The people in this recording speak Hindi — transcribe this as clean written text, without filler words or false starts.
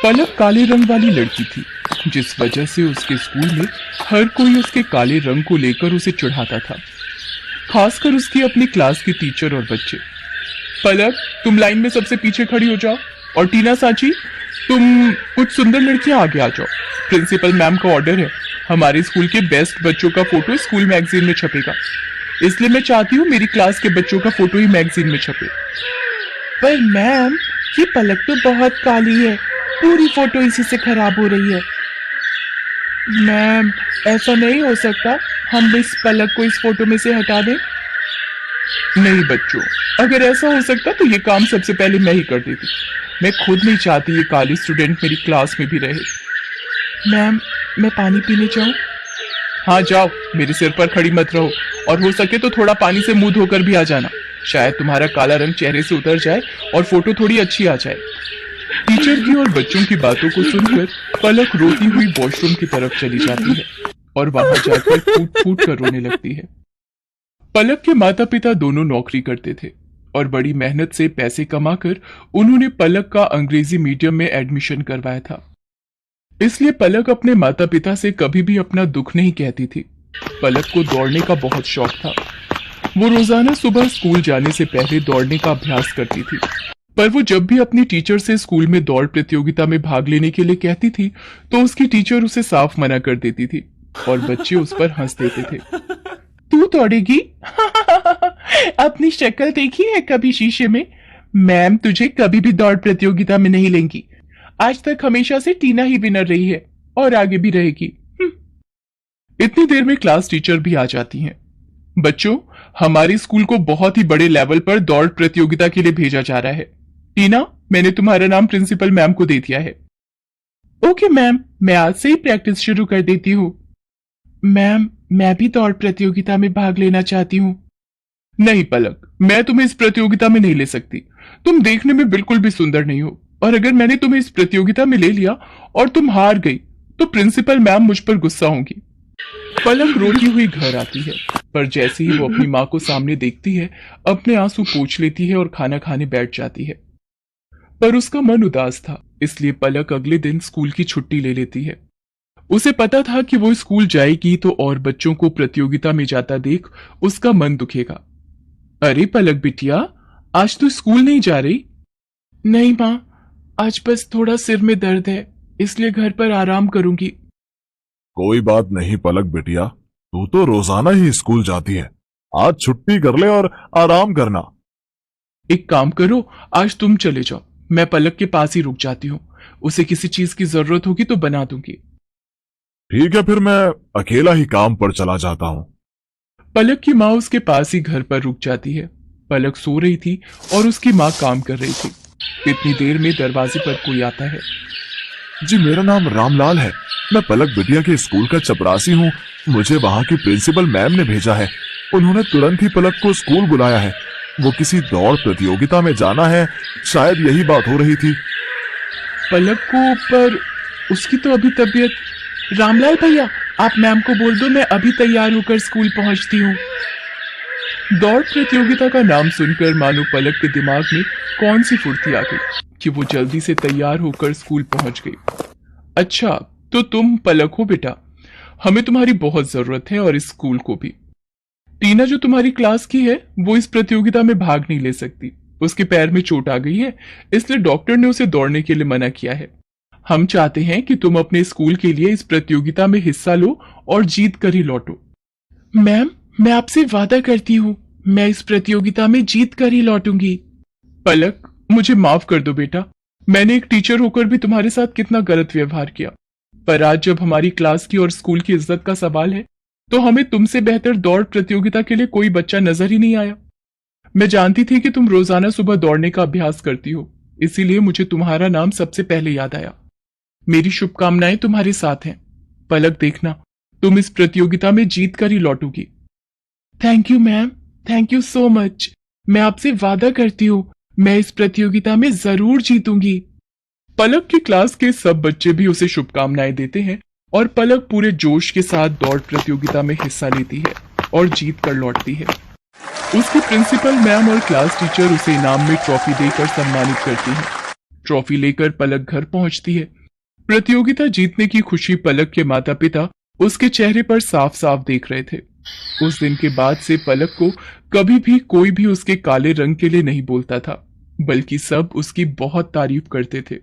पलक काले रंग वाली लड़की थी, जिस वजह से उसके स्कूल में हर कोई उसके काले रंग को लेकर उसे चिढ़ाता था, खासकर उसकी अपनी क्लास के टीचर और बच्चे। पलक, तुम लाइन में सबसे पीछे खड़ी हो जाओ, और टीना सांची, तुम कुछ सुंदर लड़कियां आगे आ जाओ। प्रिंसिपल मैम का ऑर्डर है, हमारे स्कूल के बेस्ट बच्चों का फोटो स्कूल मैगजीन में छपेगा, इसलिए मैं चाहती हूँ मेरी क्लास के बच्चों का फोटो ही मैगजीन में छपे। पर मैम, ये पलक तो बहुत काली है, पूरी फोटो इसी से खराब हो रही है। मैम, ऐसा नहीं हो सकता, हम इस पलक को इस फोटो में से हटा दें। नहीं बच्चों, अगर ऐसा हो सकता तो ये काम सबसे पहले मैं ही कर देती। मैं खुद नहीं चाहती ये काली स्टूडेंट मेरी क्लास में भी रहे। मैम, मैं पानी पीने जाऊं? हाँ जाओ, मेरे सिर पर खड़ी मत रहो, और हो सके तो थोड़ा पानी से मुंह धोकर भी आ जाना, शायद तुम्हारा काला रंग चेहरे से उतर जाए और फोटो थोड़ी अच्छी आ जाए। टीचर की और बच्चों की बातों को सुनकर पलक रोती हुई वॉशरूम की तरफ चली जाती है और वहां जाकर फूट फूट कर रोने लगती है। पलक के माता पिता दोनों नौकरी करते थे और बड़ी मेहनत से पैसे कमाकर उन्होंने पलक का अंग्रेजी मीडियम में एडमिशन करवाया था, इसलिए पलक अपने माता पिता से कभी भी अपना दुख नहीं कहती थी। पलक को दौड़ने का बहुत शौक था। वो रोजाना सुबह स्कूल जाने से पहले दौड़ने का अभ्यास करती थी, पर वो जब भी अपनी टीचर से स्कूल में दौड़ प्रतियोगिता में भाग लेने के लिए कहती थी तो उसकी टीचर उसे साफ मना कर देती थी और बच्चे उस पर हंस देते थे। तू दौड़ेगी? अपनी शक्ल देखी है कभी शीशे में? मैम तुझे कभी भी दौड़ प्रतियोगिता में नहीं लेंगी। आज तक हमेशा से टीना ही विनर रही है और आगे भी रहेगी। इतनी देर में क्लास टीचर भी आ जाती हैं। बच्चों, हमारे स्कूल को बहुत ही बड़े लेवल पर दौड़ प्रतियोगिता के लिए भेजा जा रहा है। टीना, मैंने तुम्हारा नाम प्रिंसिपल मैम को दे दिया है। ओके मैम, मैं आज से ही प्रैक्टिस शुरू कर देती हूँ। मैम, मैं भी दौड़ प्रतियोगिता में भाग लेना चाहती हूँ। नहीं पलक, मैं तुम्हें इस प्रतियोगिता में नहीं ले सकती। तुम देखने में बिल्कुल भी सुंदर नहीं हो, और अगर मैंने तुम्हें इस प्रतियोगिता में ले लिया और तुम हार गई तो प्रिंसिपल मैम मुझ पर गुस्सा होंगी। पलक रोती हुई घर आती है, पर जैसे ही वो अपनी माँ को सामने देखती है, अपने आंसू पोंछ लेती है और खाना खाने बैठ जाती है। पर उसका मन उदास था, इसलिए पलक अगले दिन स्कूल की छुट्टी ले लेती है। उसे पता था कि वो स्कूल जाएगी तो और बच्चों को प्रतियोगिता में जाता देख उसका मन दुखेगा। अरे पलक बिटिया, आज तो स्कूल नहीं जा रही? नहीं माँ, आज बस थोड़ा सिर में दर्द है, इसलिए घर पर आराम करूंगी। कोई बात नहीं पलक बिटिया, तू तो रोजाना ही स्कूल जाती है, आज छुट्टी कर ले और आराम करना। एक काम करो, आज तुम चले जाओ, मैं पलक के पास ही रुक जाती हूँ। उसे किसी चीज की जरूरत होगी तो बना दूंगी। ठीक है, फिर मैं अकेला ही काम पर चला जाता हूँ। पलक की माँ उसके पास ही घर पर रुक जाती है। पलक सो रही थी और उसकी माँ काम कर रही थी। इतनी देर में दरवाजे पर कोई आता है। जी, मेरा नाम रामलाल है, मैं पलक बिटिया के स्कूल का चपरासी हूँ। मुझे वहाँ की प्रिंसिपल मैम ने भेजा है। उन्होंने तुरंत ही पलक को स्कूल बुलाया है। वो किसी दौड़ प्रतियोगिता में जाना है, शायद यही बात हो रही थी। पलक को, पर उसकी तो अभी तबीयत। रामलाल भैया, आप मैम को बोल दो मैं अभी तैयार होकर स्कूल पहुंचती हूँ। दौड़ प्रतियोगिता का नाम सुनकर मानो पलक के दिमाग में कौन सी फुर्ती आ गई कि वो जल्दी से तैयार होकर स्कूल पहुंच गई। अच्छा, तो तुम पलक हो बेटा, हमें तुम्हारी बहुत जरूरत है और इस स्कूल को भी। टीना जो तुम्हारी क्लास की है वो इस प्रतियोगिता में भाग नहीं ले सकती, उसके पैर में चोट आ गई है, इसलिए डॉक्टर ने उसे दौड़ने के लिए मना किया है। हम चाहते हैं कि तुम अपने स्कूल के लिए इस प्रतियोगिता में हिस्सा लो और जीत कर ही लौटो। मैम, मैं आपसे वादा करती हूँ, मैं इस प्रतियोगिता में जीत कर ही लौटूंगी। पलक, मुझे माफ कर दो बेटा, मैंने एक टीचर होकर भी तुम्हारे साथ कितना गलत व्यवहार किया, पर आज जब हमारी क्लास की और स्कूल की इज्जत का सवाल है तो हमें तुमसे बेहतर दौड़ प्रतियोगिता के लिए कोई बच्चा नजर ही नहीं आया। मैं जानती थी कि तुम रोजाना सुबह दौड़ने का अभ्यास करती हो, इसीलिए मुझे तुम्हारा नाम सबसे पहले याद आया। मेरी शुभकामनाएं तुम्हारे साथ हैं। पलक, देखना तुम इस प्रतियोगिता में जीत कर ही लौटोगी। Thank you ma'am, thank you so much. मैं आपसे वादा करती हूँ मैं इस प्रतियोगिता में जरूर जीतूंगी। पलक की क्लास के सब बच्चे भी उसे शुभकामनाएं देते हैं और पलक पूरे जोश के साथ दौड़ प्रतियोगिता में हिस्सा लेती है और जीत कर लौटती है। उसकी प्रिंसिपल मैम और क्लास टीचर उसे इनाम में ट्रॉफी देकर सम्मानित करती हैं। ट्रॉफी लेकर पलक घर पहुंचती है। प्रतियोगिता जीतने की खुशी पलक के माता पिता उसके चेहरे पर साफ साफ देख रहे थे। उस दिन के बाद से पलक को कभी भी कोई भी उसके काले रंग के लिए नहीं बोलता था, बल्कि सब उसकी बहुत तारीफ करते थे।